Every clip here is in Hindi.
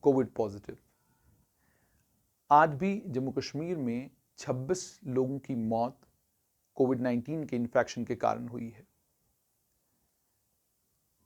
Covid positive. आज भी जम्मू कश्मीर में 26 लोगों की मौत कोविड-19 के इन्फेक्शन के कारण हुई है।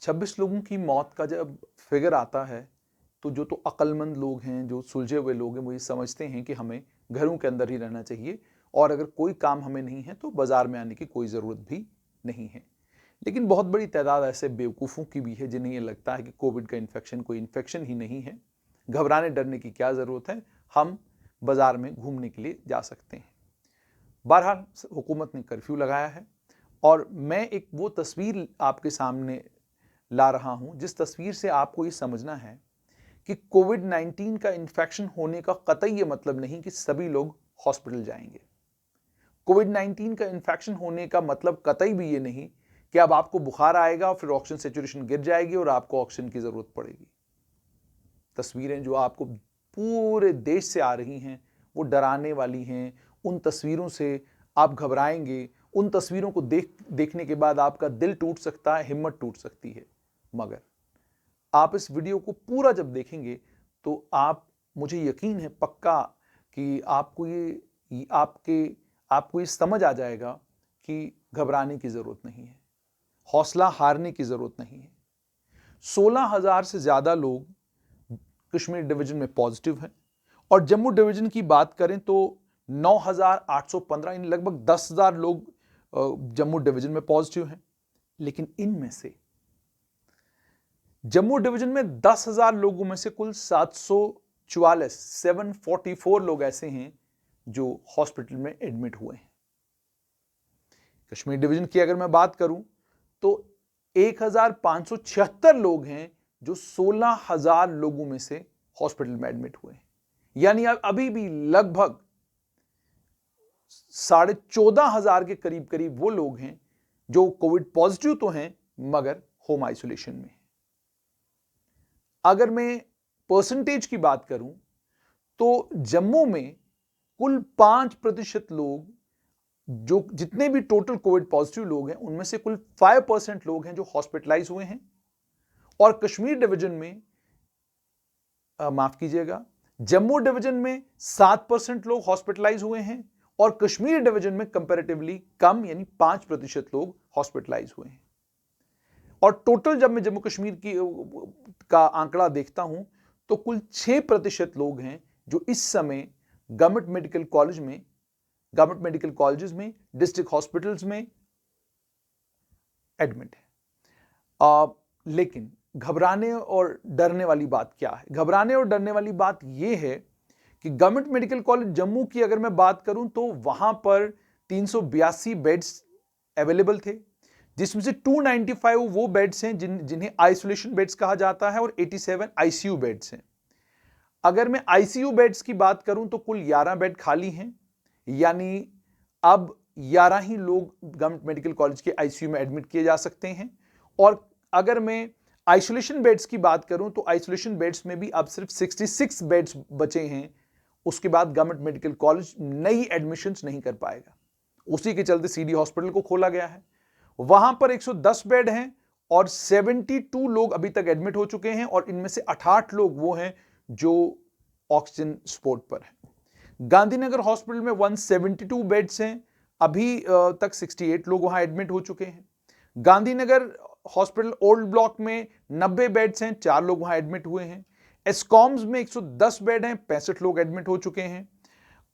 26 लोगों की मौत का जब फिगर आता है तो जो तो अक्लमंद लोग हैं, जो सुलझे हुए लोग हैं, वो ये समझते हैं कि हमें घरों के अंदर ही रहना चाहिए और अगर कोई काम हमें नहीं है तो बाजार में आने की कोई ज़रूरत भी नहीं है। लेकिन बहुत बड़ी तादाद ऐसे बेवकूफ़ों की भी है जिन्हें ये लगता है कि कोविड का इन्फेक्शन कोई इन्फेक्शन ही नहीं है, घबराने डरने की क्या ज़रूरत है, हम बाजार में घूमने के लिए जा सकते हैं। बहरहाल हुकूमत ने कर्फ्यू लगाया है और मैं एक वो तस्वीर आपके सामने ला रहा हूं जिस तस्वीर से आपको ये समझना है कि कोविड-19 का इन्फेक्शन होने का कतई ये मतलब नहीं कि सभी लोग हॉस्पिटल जाएंगे। कोविड-19 का इन्फेक्शन होने का मतलब कतई भी ये नहीं कि अब आपको बुखार आएगा और फिर ऑक्सीजन सैचुरेशन गिर जाएगी और आपको ऑक्सीजन की जरूरत पड़ेगी। तस्वीरें जो आपको पूरे देश से आ रही हैं वो डराने वाली हैं। उन तस्वीरों से आप घबराएंगे, उन तस्वीरों को देखने के बाद आपका दिल टूट सकता है, हिम्मत टूट सकती है। मगर आप इस वीडियो को पूरा जब देखेंगे तो मुझे यकीन है पक्का कि आपको ये समझ आ जाएगा कि घबराने की जरूरत नहीं है, हौसला हारने की जरूरत नहीं है। 16,000 से ज्यादा लोग कश्मीर डिवीजन में पॉजिटिव हैं और जम्मू डिवीजन की बात करें तो 9,815 यानी लगभग 10,000 लोग जम्मू डिवीजन में पॉजिटिव हैं। लेकिन इनमें से जम्मू डिवीजन में 10,000 लोगों में से कुल 744 लोग ऐसे हैं जो हॉस्पिटल में एडमिट हुए हैं। कश्मीर डिवीजन की अगर मैं बात करूं तो 1,576 लोग हैं जो 16,000 लोगों में से हॉस्पिटल में एडमिट हुए हैं। यानी अभी भी लगभग 14,500 के करीब करीब वो लोग हैं जो कोविड पॉजिटिव तो हैं मगर होम आइसोलेशन में। अगर मैं परसेंटेज की बात करूं तो जम्मू में कुल 5% लोग, जो जितने भी टोटल कोविड पॉजिटिव लोग हैं उनमें से कुल 5% लोग हैं जो हॉस्पिटलाइज हुए हैं और कश्मीर डिवीजन में माफ कीजिएगा, जम्मू डिवीजन में 7% लोग हॉस्पिटलाइज हुए हैं और कश्मीर डिवीजन में कंपैरेटिवली कम यानी 5% लोग हॉस्पिटलाइज हुए हैं। और टोटल जब मैं जम्मू कश्मीर का आंकड़ा देखता हूं तो कुल 6% लोग हैं जो इस समय गवर्नमेंट मेडिकल कॉलेजेस में, डिस्ट्रिक्ट हॉस्पिटल्स में एडमिट है। लेकिन घबराने और डरने वाली बात क्या है? घबराने और डरने वाली बात यह है कि गवर्नमेंट मेडिकल कॉलेज जम्मू की अगर मैं बात करूं तो वहां पर 382 बेड्स अवेलेबल थे, जिसमें से 295 वो बेड्स हैं जिन्हें आइसोलेशन बेड्स कहा जाता है और 87 आईसीयू बेड्स हैं। अगर मैं आईसीयू बेड्स की बात करूं तो कुल 11 बेड खाली हैं, यानी अब 11 ही लोग गवर्नमेंट मेडिकल कॉलेज के आईसीयू में एडमिट किए जा सकते हैं। और अगर मैं आइसोलेशन बेड्स की बात करूं तो आइसोलेशन बेड्स में भी अब सिर्फ 66 बेड्स बचे हैं। उसके बाद गवर्नमेंट मेडिकल कॉलेज नई एडमिशंस नहीं कर पाएगा। उसी के चलते सीडी हॉस्पिटल को खोला गया है, वहां पर 110 बेड हैं और 72 लोग अभी तक एडमिट हो चुके हैं और इनमें से 68 लोग वो हैं जो ऑक्सीजन सपोर्ट पर हैं। गांधीनगर हॉस्पिटल में 172 बेड्स हैं, अभी तक 68 लोग वहां एडमिट हो चुके हैं। गांधीनगर हॉस्पिटल ओल्ड ब्लॉक में 90 बेड्स हैं, 4 लोग वहां एडमिट हुए हैं। एस्कॉम्स में 110 बेड हैं, 65 लोग एडमिट हो चुके हैं।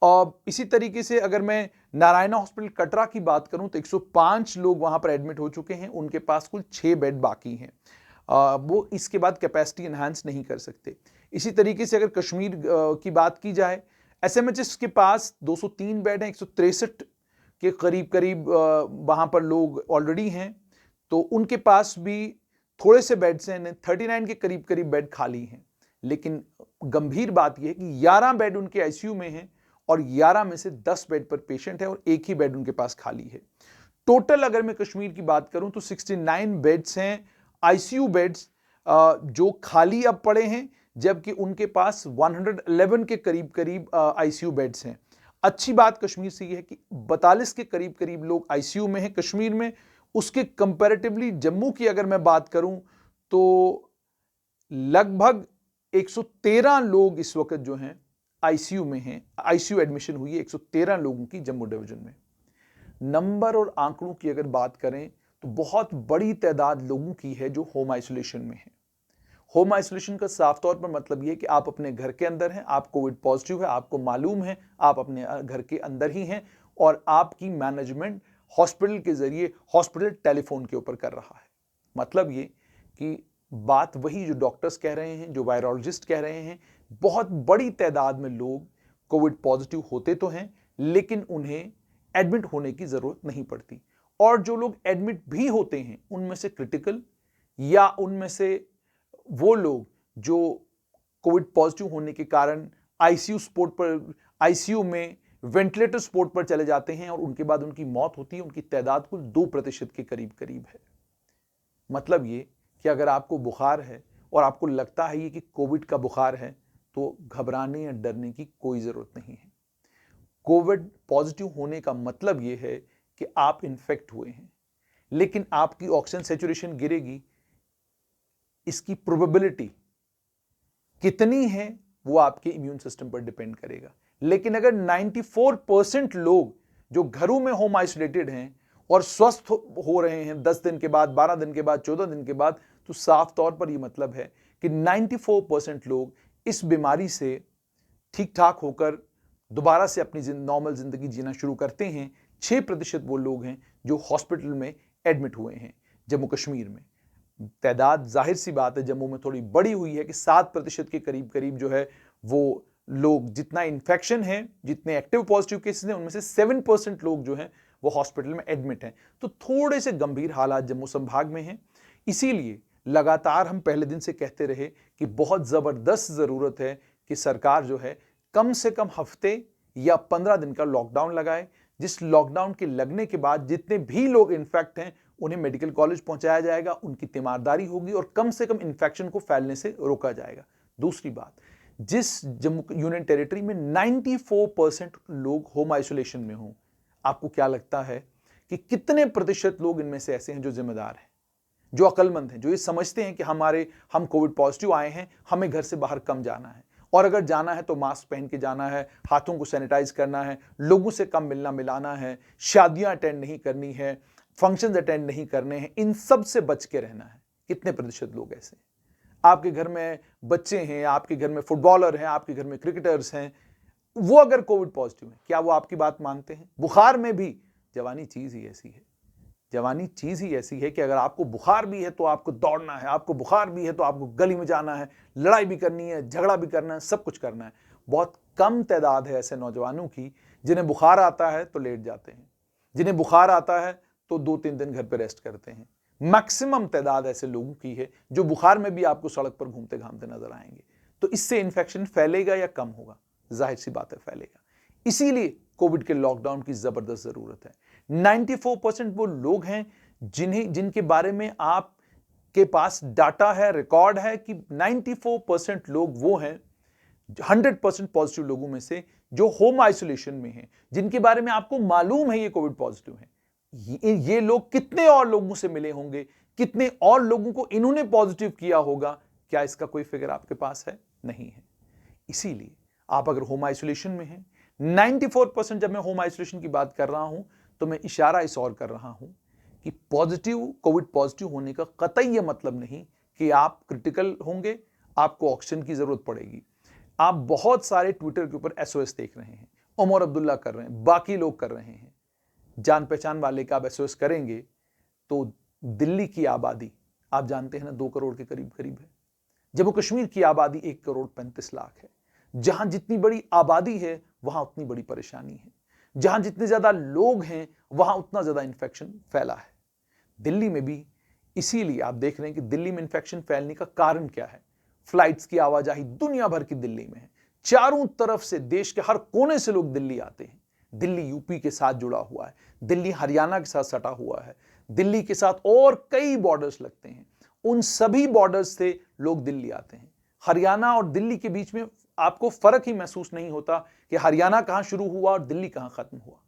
और इसी तरीके से अगर मैं नारायणा हॉस्पिटल कटरा की बात करूं तो 105 लोग वहां पर एडमिट हो चुके हैं, उनके पास कुल 6 बेड बाकी हैं। वो इसके बाद कैपेसिटी एनहांस नहीं कर सकते। इसी तरीके से अगर कश्मीर की बात की जाए, एसएमएचएस के पास 203 बेड हैं, 163 के करीब करीब वहां पर लोग ऑलरेडी हैं, तो उनके पास भी थोड़े से बेड्स हैं, 39 के करीब करीब बेड खाली हैं। लेकिन गंभीर बात यह है कि 11 बेड उनके आईसीयू में हैं और 11 में से 10 बेड पर पेशेंट है और एक ही बेड उनके पास खाली है। टोटल अगर मैं कश्मीर की बात करूं तो 69 बेड्स हैं, आईसीयू बेड्स जो खाली अब पड़े हैं, जबकि उनके पास 111 के करीब करीब आईसीयू बेड्स हैं। अच्छी बात कश्मीर से यह है कि 42 के करीब करीब लोग आईसीयू में हैं कश्मीर में। उसके कंपैरेटिवली जम्मू की अगर मैं बात करूं तो लगभग 113 लोग इस वक्त जो हैं आईसीयू में हैं, आईसीयू एडमिशन हुई है 113 लोगों की जम्मू डिवीजन में। नंबर और आंकड़ों की अगर बात करें तो बहुत बड़ी तादाद लोगों की है जो होम आइसोलेशन में है। होम आइसोलेशन का साफ तौर पर मतलब यह है कि आप अपने घर के अंदर हैं, आप कोविड पॉजिटिव है, आपको मालूम है, आप अपने घर के अंदर ही हैं और आपकी मैनेजमेंट हॉस्पिटल के जरिए हॉस्पिटल टेलीफोन के ऊपर कर रहा है। मतलब ये कि बात वही जो डॉक्टर्स कह रहे हैं, जो वायरोलॉजिस्ट कह रहे हैं, बहुत बड़ी तादाद में लोग कोविड पॉजिटिव होते तो हैं लेकिन उन्हें एडमिट होने की जरूरत नहीं पड़ती, और जो लोग एडमिट भी होते हैं उनमें से क्रिटिकल या उनमें से वो लोग जो कोविड पॉजिटिव होने के कारण आईसीयू में वेंटिलेटर सपोर्ट पर चले जाते हैं और उनके बाद उनकी मौत होती है, उनकी तादाद कुल 2% के करीब करीब है। मतलब ये कि अगर आपको बुखार है और आपको लगता है ये कि कोविड का बुखार है तो घबराने या डरने की कोई जरूरत नहीं है। कोविड पॉजिटिव होने का मतलब ये है कि आप इन्फेक्ट हुए हैं, लेकिन आपकी ऑक्सीजन सैचुरेशन गिरेगी, इसकी प्रोबेबिलिटी कितनी है वो आपके इम्यून सिस्टम पर डिपेंड करेगा। लेकिन अगर 94% लोग जो घरों में होम आइसोलेटेड हैं और स्वस्थ हो रहे हैं 10 दिन के बाद, 12 दिन के बाद, 14 दिन के बाद, तो साफ तौर पर यह मतलब है कि 94% लोग इस बीमारी से ठीक ठाक होकर दोबारा से अपनी नॉर्मल जिंदगी जीना शुरू करते हैं। 6% वो लोग हैं जो हॉस्पिटल में एडमिट हुए हैं जम्मू कश्मीर में। तादाद जाहिर सी बात है जम्मू में थोड़ी बड़ी हुई है कि 7% के करीब करीब जो है वो लोग, जितना इन्फेक्शन है, जितने एक्टिव पॉजिटिव केसेस हैं उनमें से 7% लोग जो हैं वो हॉस्पिटल में एडमिट हैं। तो थोड़े से गंभीर हालात जम्मू संभाग में हैं। इसीलिए लगातार हम पहले दिन से कहते रहे कि बहुत जबरदस्त जरूरत है कि सरकार जो है कम से कम हफ्ते या 15 दिन का लॉकडाउन लगाए, जिस लॉकडाउन के लगने के बाद जितने भी लोग इन्फेक्ट हैं उन्हें मेडिकल कॉलेज पहुंचाया जाएगा, उनकी तीमारदारी होगी और कम से कम इन्फेक्शन को फैलने से रोका जाएगा। दूसरी बात, जिस जम्मू यूनियन टेरिटरी में 94% लोग होम आइसोलेशन में हों, आपको क्या लगता है कि कितने प्रतिशत लोग इनमें से ऐसे हैं जो जिम्मेदार हैं, जो अक्लमंद हैं, जो ये समझते हैं कि हम कोविड पॉजिटिव आए हैं, हमें घर से बाहर कम जाना है, और अगर जाना है तो मास्क पहन के जाना है, हाथों को सैनिटाइज करना है, लोगों से कम मिलना मिलाना है, शादियां अटेंड नहीं करनी है, फंक्शंस अटेंड नहीं करने हैं, इन सब से बच के रहना है। कितने प्रतिशत लोग ऐसे हैं? आपके घर में बच्चे हैं, आपके घर में फुटबॉलर हैं, आपके घर में क्रिकेटर्स हैं, वो अगर कोविड पॉजिटिव है, क्या वो आपकी बात मानते हैं? बुखार में भी जवानी चीज ही ऐसी है, जवानी चीज ही ऐसी है कि अगर आपको बुखार भी है तो आपको दौड़ना है, आपको बुखार भी है तो आपको गली में जाना है, लड़ाई भी करनी है, झगड़ा भी करना है, सब कुछ करना है। बहुत कम तादाद है ऐसे नौजवानों की जिन्हें बुखार आता है तो लेट जाते हैं, जिन्हें बुखार आता है तो 2-3 दिन घर पे रेस्ट करते हैं। मैक्सिमम तादाद ऐसे लोगों की है जो बुखार में भी आपको सड़क पर घूमते घामते नजर आएंगे। तो इससे इन्फेक्शन फैलेगा या कम होगा? जाहिर सी बात है फैलेगा। इसीलिए कोविड के लॉकडाउन की जबरदस्त जरूरत है। 94% वो लोग हैं जिनके बारे में आपके पास डाटा है, रिकॉर्ड है कि 94% लोग वो हैं 100% पॉजिटिव लोगों में से जो होम आइसोलेशन में हैं, जिनके बारे में आपको मालूम है ये कोविड पॉजिटिव है। ये लोग कितने और लोगों से मिले होंगे, कितने और लोगों को इन्होंने पॉजिटिव किया होगा, क्या इसका कोई फिगर आपके पास है? नहीं है। इसीलिए आप अगर होम आइसोलेशन में हैं, 94% जब मैं होम आइसोलेशन की बात कर रहा हूं तो मैं इशारा इस और कर रहा हूं कि कोविड पॉजिटिव होने का कतई यह मतलब नहीं कि आप क्रिटिकल होंगे, आपको ऑक्सीजन की जरूरत पड़ेगी। आप बहुत सारे ट्विटर के ऊपर SOS देख रहे हैं, उमर अब्दुल्ला कर रहे हैं, बाकी लोग कर रहे हैं। जान पहचान वाले का आप SOS करेंगे तो दिल्ली की आबादी आप जानते हैं ना 2 करोड़ के करीब करीब है। जम्मू कश्मीर की आबादी 1 करोड़ 35 लाख है। जहां जितनी बड़ी आबादी है वहां उतनी बड़ी परेशानी है, जहां जितने ज्यादा लोग हैं वहां उतना ज्यादा इंफेक्शन फैला है। दिल्ली में भी इसीलिए आप देख रहे हैं कि दिल्ली में इंफेक्शन फैलने का कारण क्या है? फ्लाइट्स की आवाजाही दुनिया भर की दिल्ली में है, चारों तरफ से देश के हर कोने से लोग दिल्ली आते हैं। दिल्ली यूपी के साथ जुड़ा हुआ है, दिल्ली हरियाणा के साथ सटा हुआ है, दिल्ली के साथ और कई बॉर्डर्स लगते हैं, उन सभी बॉर्डर्स से लोग दिल्ली आते हैं। हरियाणा और दिल्ली के बीच में आपको फर्क ही महसूस नहीं होता कि हरियाणा कहां शुरू हुआ और दिल्ली कहां खत्म हुआ।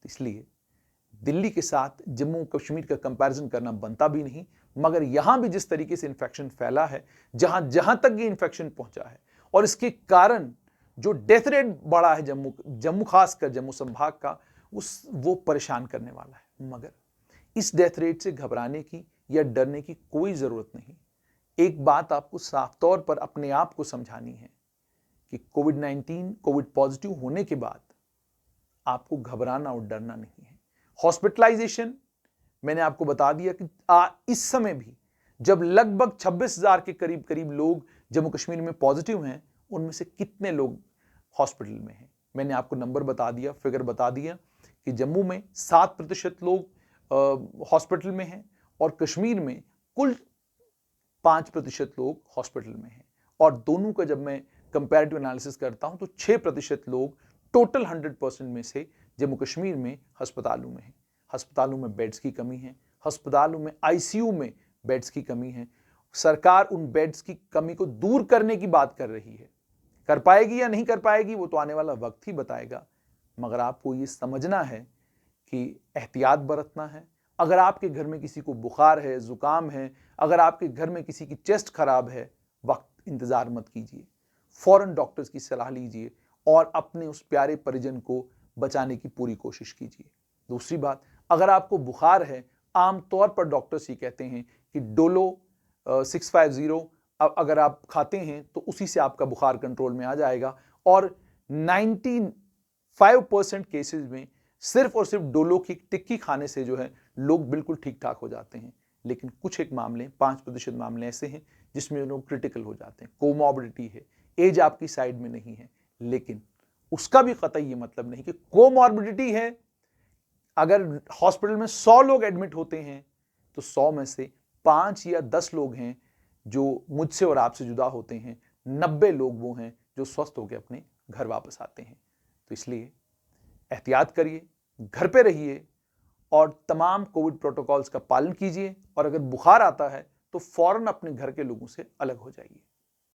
इसलिए दिल्ली के साथ जम्मू कश्मीर का कंपैरिजन करना बनता भी नहीं। मगर यहां भी जिस तरीके से इन्फेक्शन फैला है, जहां जहां तक ये इन्फेक्शन पहुंचा है और इसके कारण जो डेथ रेट बढ़ा है जम्मू खासकर जम्मू संभाग का, वो परेशान करने वाला है। मगर इस डेथ रेट से घबराने की या डरने की कोई जरूरत नहीं। एक बात आपको साफ तौर पर अपने आप को समझानी है कि कोविड पॉजिटिव होने के बाद आपको घबराना और डरना नहीं है। हॉस्पिटलाइजेशन मैंने आपको बता दिया कि इस समय भी जब लगभग 26,000 के करीब करीब लोग जम्मू कश्मीर में पॉजिटिव हैं, उनमें से कितने लोग हॉस्पिटल में हैं। मैंने आपको नंबर बता दिया, फिगर बता दिया कि जम्मू में 7% लोग हॉस्पिटल में हैं और कश्मीर में कुल 5% लोग हॉस्पिटल में हैं। और दोनों का जब मैं कंपैरेटिव एनालिसिस करता हूं तो 6% लोग टोटल 100% में से जम्मू कश्मीर में अस्पतालों में हैं। अस्पतालों में बेड्स की कमी है, अस्पतालों में आईसीयू में बेड्स की कमी है। सरकार उन बेड्स की कमी को दूर करने की बात कर रही है। कर पाएगी या नहीं कर पाएगी वो तो आने वाला वक्त ही बताएगा। मगर आपको ये समझना है कि एहतियात बरतना है। अगर आपके घर में किसी को बुखार है, जुकाम है, अगर आपके घर में किसी की चेस्ट खराब है, वक्त इंतजार मत कीजिए, फौरन डॉक्टर्स की सलाह लीजिए और अपने उस प्यारे परिजन को बचाने की पूरी कोशिश कीजिए। दूसरी बात, अगर आपको बुखार है, आमतौर पर डॉक्टर्स ये कहते हैं कि डोलो 650 अगर आप खाते हैं तो उसी से आपका बुखार कंट्रोल में आ जाएगा। और 95% केसेस में सिर्फ और सिर्फ डोलो की टिक्की खाने से जो है लोग बिल्कुल ठीक ठाक हो जाते हैं। लेकिन कुछ एक मामले, 5% मामले ऐसे हैं जिसमें लोग क्रिटिकल हो जाते हैं। कोमॉर्बिडिटी है, एज आपकी साइड में नहीं है, लेकिन उसका भी कतई ये मतलब नहीं कि कोमॉर्बिडिटी है। अगर हॉस्पिटल में 100 लोग एडमिट होते हैं तो 100 में से 5 या 10 लोग हैं जो मुझसे और आपसे जुदा होते हैं, 90 लोग वो हैं जो स्वस्थ होकर अपने घर वापस आते हैं। तो इसलिए एहतियात करिए, घर पे रहिए और तमाम कोविड प्रोटोकॉल्स का पालन कीजिए। और अगर बुखार आता है तो फौरन अपने घर के लोगों से अलग हो जाइए।